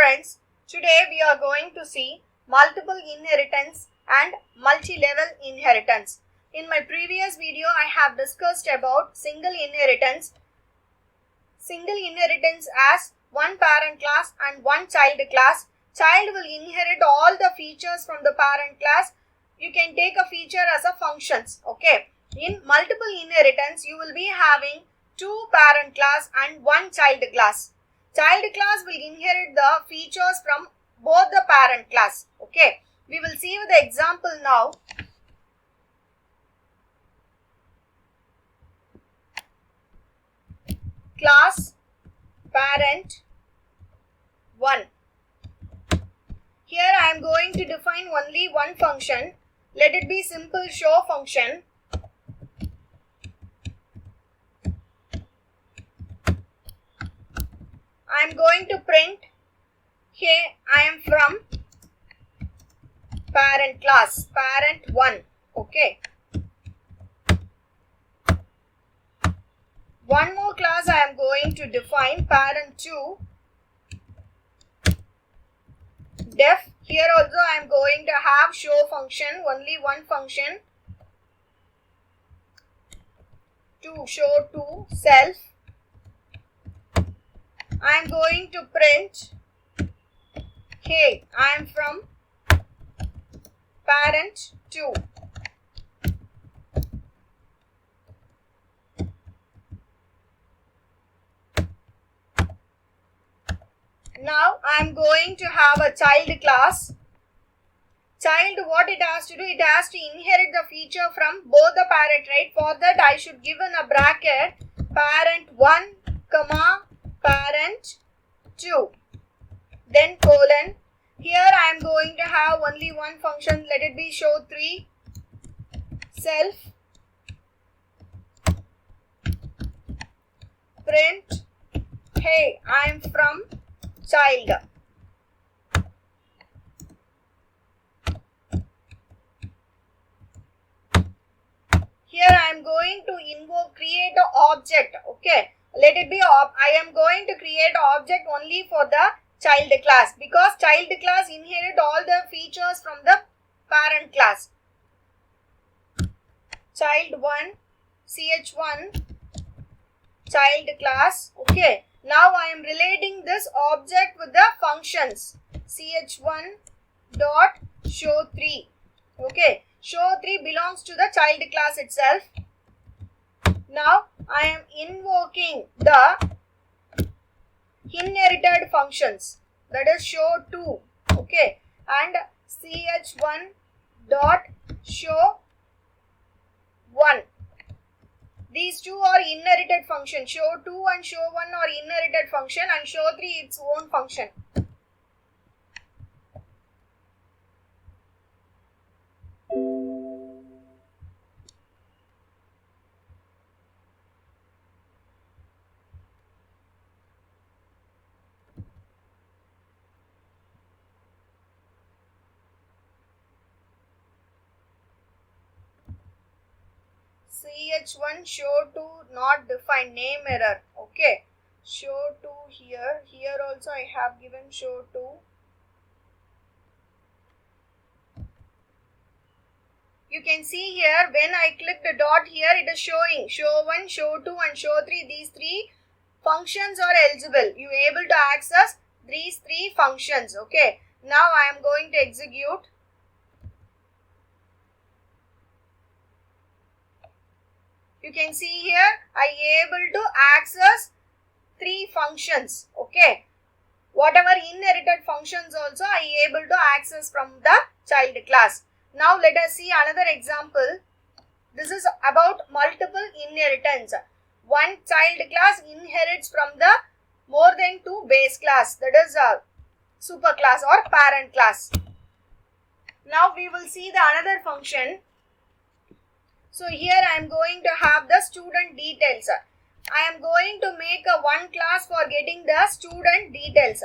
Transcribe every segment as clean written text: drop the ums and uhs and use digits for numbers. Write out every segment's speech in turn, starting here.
friends, today we are going to see multiple inheritance and multi-level inheritance. In my previous video, I have discussed about single inheritance. Single inheritance as one parent class and one child class. Child will inherit all the features from the parent class. You can take a feature as a functions. Okay. In multiple inheritance, you will be having two parent class and one child class. Child class will inherit the features from both the parent class. Okay. We will see the example now. Class parent 1. Here I am going to define only one function. Let it be simple show function. I am going to print, hey, I am from parent class, parent 1. Okay. One more class I am going to define, parent 2. Def, here also I am going to have show function, only one function. To show to self. I am going to print, hey, I am from parent 2. Now I am going to have a child class. Child, what it has to do, it has to inherit the feature from both the parent, right? For that I should give in a bracket parent 1, comma, parent 2. Then colon. Here I am going to have only one function. Let it be show 3. Self. Print. Hey, I am from child. Here I am going to create an object. Okay. Let it be, I am going to create an object only for the child class because child class inherit all the features from the parent class. Child 1, ch1, child class. Okay. Now I am relating this object with the functions ch1 dot show 3. Okay. Show 3 belongs to the child class itself. Now I am invoking the inherited functions, that is show 2, okay, and ch1 dot show 1. These two are inherited function. Show 2 and show 1 are inherited function and show 3 its own function. ch1 show 2 not defined, name error. Okay. Show 2 here. Here also I have given show 2. You can see here when I click the dot here, it is showing show 1, show 2 and show 3. These 3 functions are eligible. You are able to access these 3 functions. Okay. Now I am going to execute. You can see here I able to access 3 functions. Okay. Whatever inherited functions also I able to access from the child class. Now let us see another example. This is about multiple inheritance. One child class inherits from the more than 2 base class, that is a super class or parent class. Now we will see the another function. So here I am going to have the student details. I am going to make a one class for getting the student details.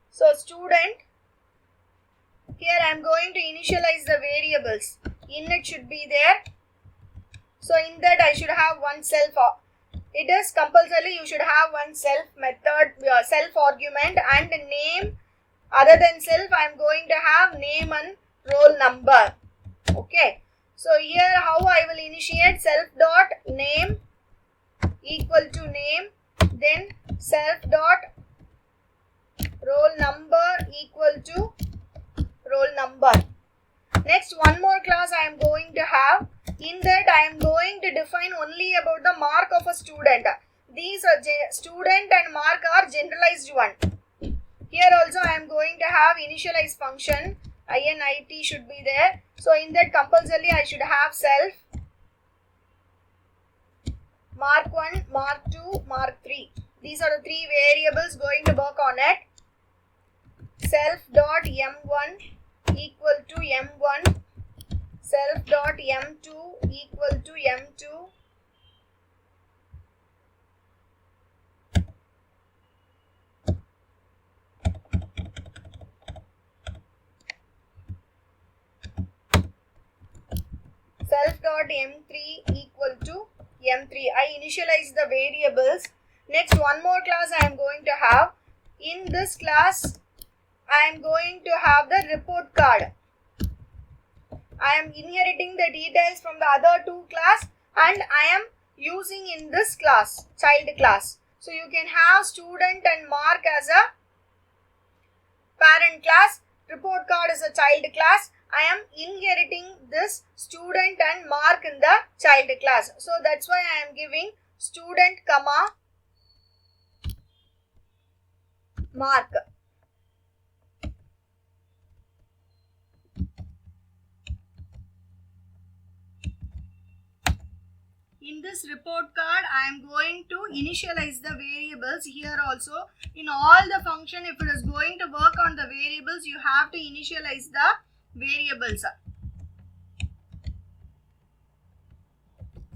So student, here I am going to initialize the variables. Init should be there. So in that I should have one self it is compulsory you should have one self method, self argument, and name. Other than self, I am going to have name and roll number. Okay. So here how I will initiate self dot name equal to name, then self dot roll number equal to roll number. Next, one more class I am going to have. In that I am going to define only about the mark of a student. These are student and mark are generalized one. Here also I am going to have initialize function. INIT should be there. So in that compulsorily I should have self, mark 1, mark 2, mark 3. These are the three variables going to work on it. Self dot m1 equal to m1, self dot m2 equal to m2, self dot m3 equal to m3. I initialize the variables. Next, one more class I am going to have. In this class I am going to have the report card. I am inheriting the details from the other two class and I am using in this class, child class. So you can have student and mark as a parent class, report card is a child class. I am inheriting this student and mark in the child class. So that's why I am giving student comma mark. In this report card, I am going to initialize the variables here also. In all the function, if it is going to work on the variables, you have to initialize the variables.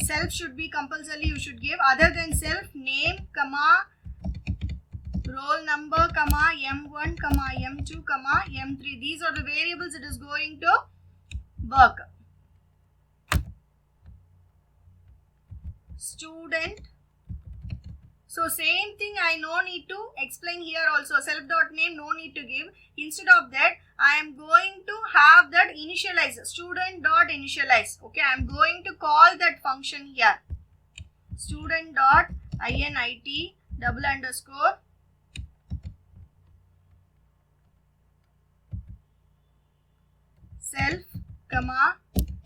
Self should be compulsory, you should give. Other than self, name, comma, roll number, comma, m1, comma, m2, comma, m3. These are the variables it is going to work. Student. So same thing, I no need to explain here also. Self dot name no need to give. Instead of that, I am going to have that initialize. Student dot initialize. Okay, I am going to call that function here. Student dot init double underscore self comma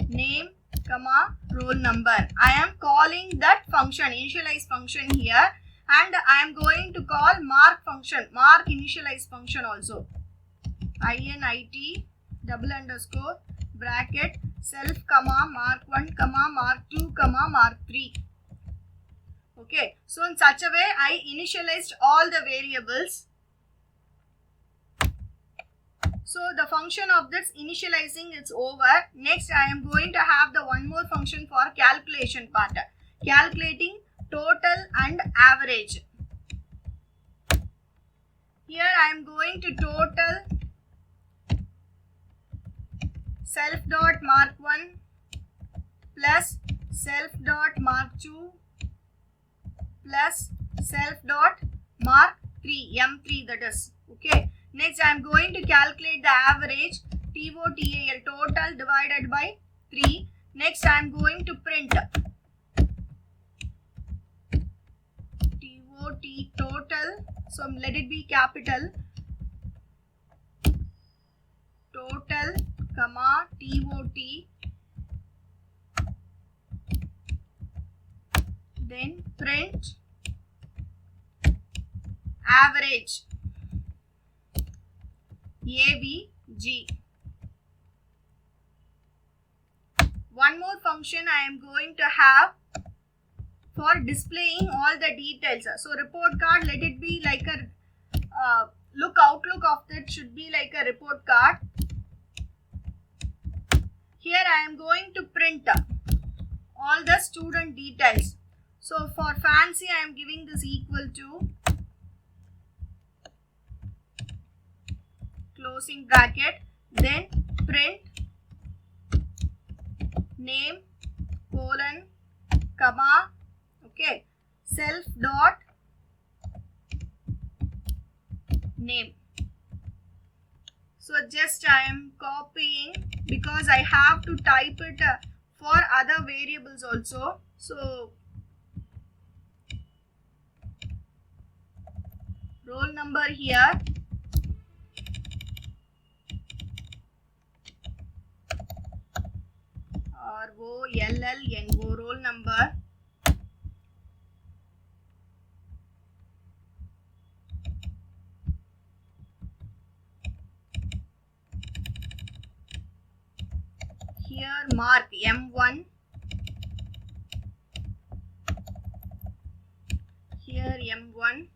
name comma roll number. I am calling that function, initialize function here, and I am going to call mark function, mark initialize function also. INIT double underscore bracket self comma mark 1 comma mark 2 comma mark 3. Okay, so in such a way I initialized all the variables. So the function of this initializing is over. Next I am going to have the one more function for calculation part. Calculating total and average. Here I am going to total self dot mark 1 plus self dot mark 2 plus self dot mark 3, m3 that is. Okay. Next, I am going to calculate the average, TOTAL, total divided by 3. Next, I am going to print TOT, total, so let it be capital, total, comma, TOT, then print average. AVG. One more function I am going to have for displaying all the details. So report card, let it be like a outlook of that should be like a report card. Here I am going to print all the student details. So for fancy I am giving this equal to closing bracket, then print name colon comma, okay, self dot name. So just I am copying because I have to type it for other variables also. So roll number here, ROLLNO, roll number. Here mark M1, here M1,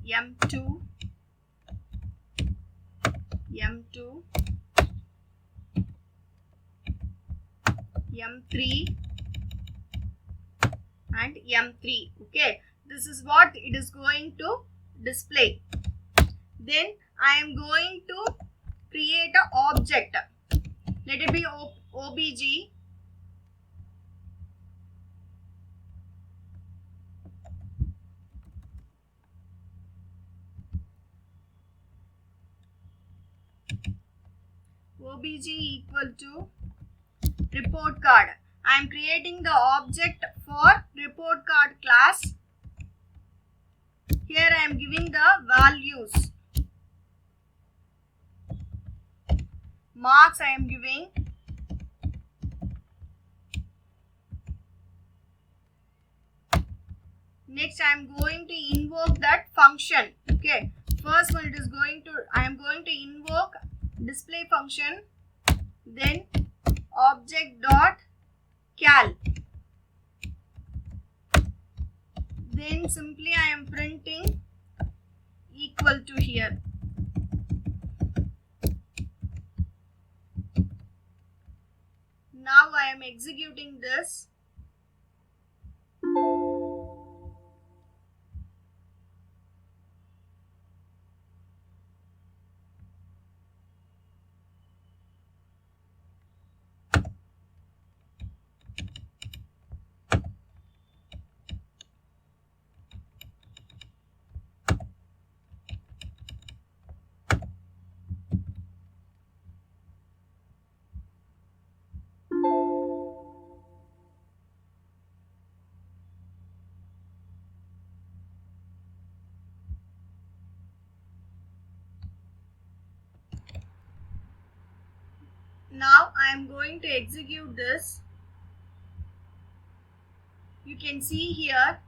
M2, M2, M3 and M3. Okay, this is what it is going to display. Then I am going to create an object. Let it be obj equal to report card. I am creating the object for report card class. Here I am giving the values. Marks I am giving. Next I am going to invoke that function. Okay. First one, it is going to, I am going to invoke display function, then object dot cal. Then simply I am printing equal to here. Now I am executing this. Now I am going to execute this. You can see here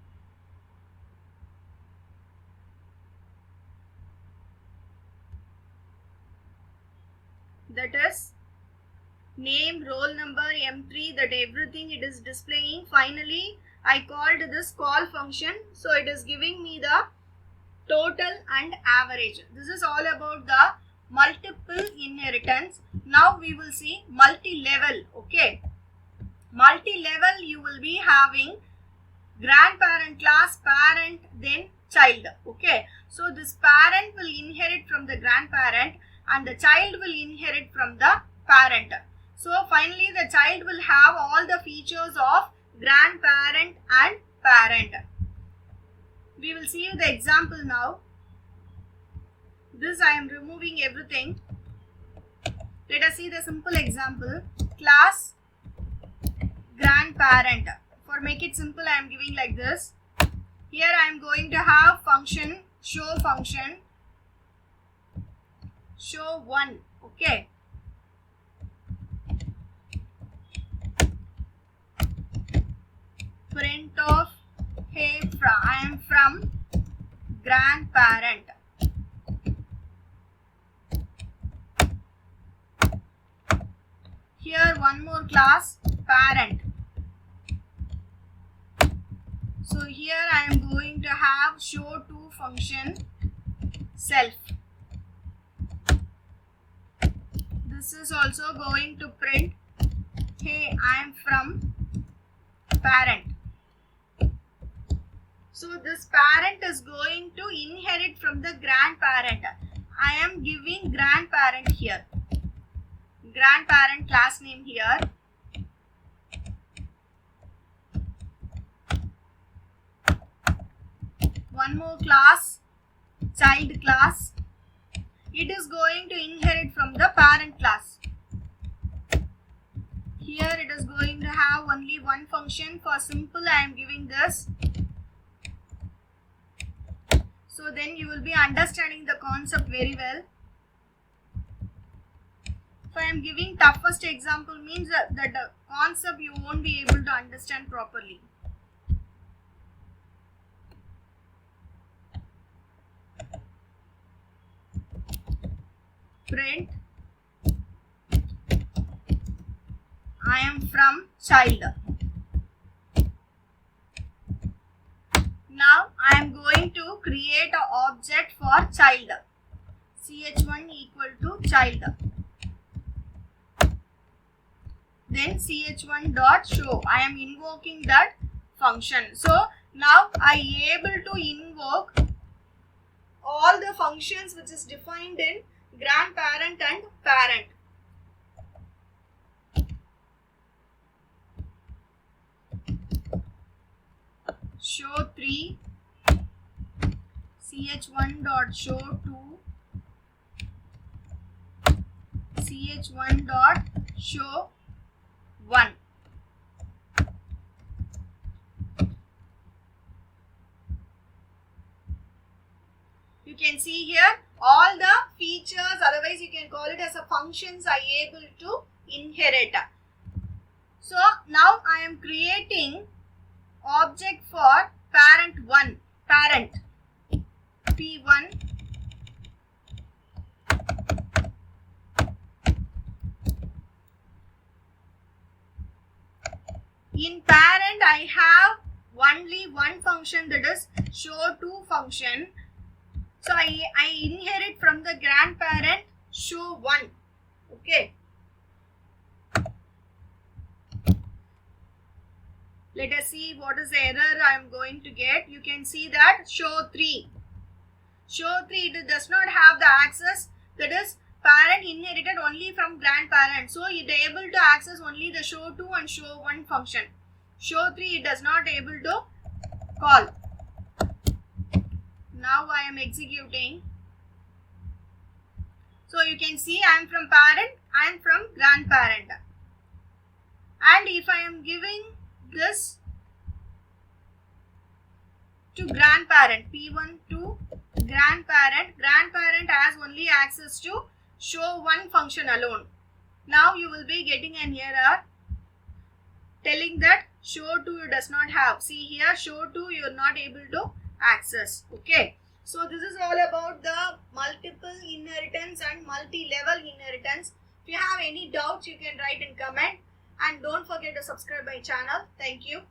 that is name, roll number, M3, that everything it is displaying. Finally I called this call function, so it is giving me the total and average. This is all about the multiple inheritance. Now we will see multi-level. Okay, multi-level, you will be having grandparent class, parent, then child. Okay, so this parent will inherit from the grandparent and the child will inherit from the parent. So finally the child will have all the features of grandparent and parent. We will see the example now. This I am removing everything. Let us see the simple example. Class grandparent. For make it simple, I am giving like this. Here I am going to have function, show function, show 1. Okay. Print of, hey, I am from grandparent. Here one more class, parent. So here I am going to have show to function, self. This is also going to print, hey, I am from parent. So this parent is going to inherit from the grandparent. I am giving grandparent here. grandparent class name here. One more class, child class. It is going to inherit from the parent class. Here it is going to have only one function. For simple, I am giving this. So then you will be understanding the concept very well. If I am giving toughest example means that the concept you won't be able to understand properly. Print I am from child. Now I am going to create an object for child. ch1 equal to child. Then ch1 dot show. I am invoking that function. So now I able to invoke all the functions which is defined in grandparent and parent. Show 3, ch1 dot show 2, ch1 dot show 1. You can see here all the features, otherwise you can call it as a functions are able to inherit. So now I am creating object for parent 1, parent p1 in parent I have only one function, that is show2 function. So I inherit from the grandparent show1. Okay. Let us see what is the error I am going to get. You can see that show 3. Show 3 it does not have the access, that is parent inherited only from grandparent. So it is able to access only the show 2 and show 1 function. Show 3 it does not able to call. Now I am executing. So you can see I am from parent, I am from grandparent. And if I am giving this to grandparent, p1 to grandparent, grandparent has only access to show 1 function alone. Now you will be getting an error telling that show 2 does not have. See here, show 2 you are not able to access. Okay. So this is all about the multiple inheritance and multi-level inheritance. If you have any doubts, you can write in comment. And don't forget to subscribe my channel. Thank you.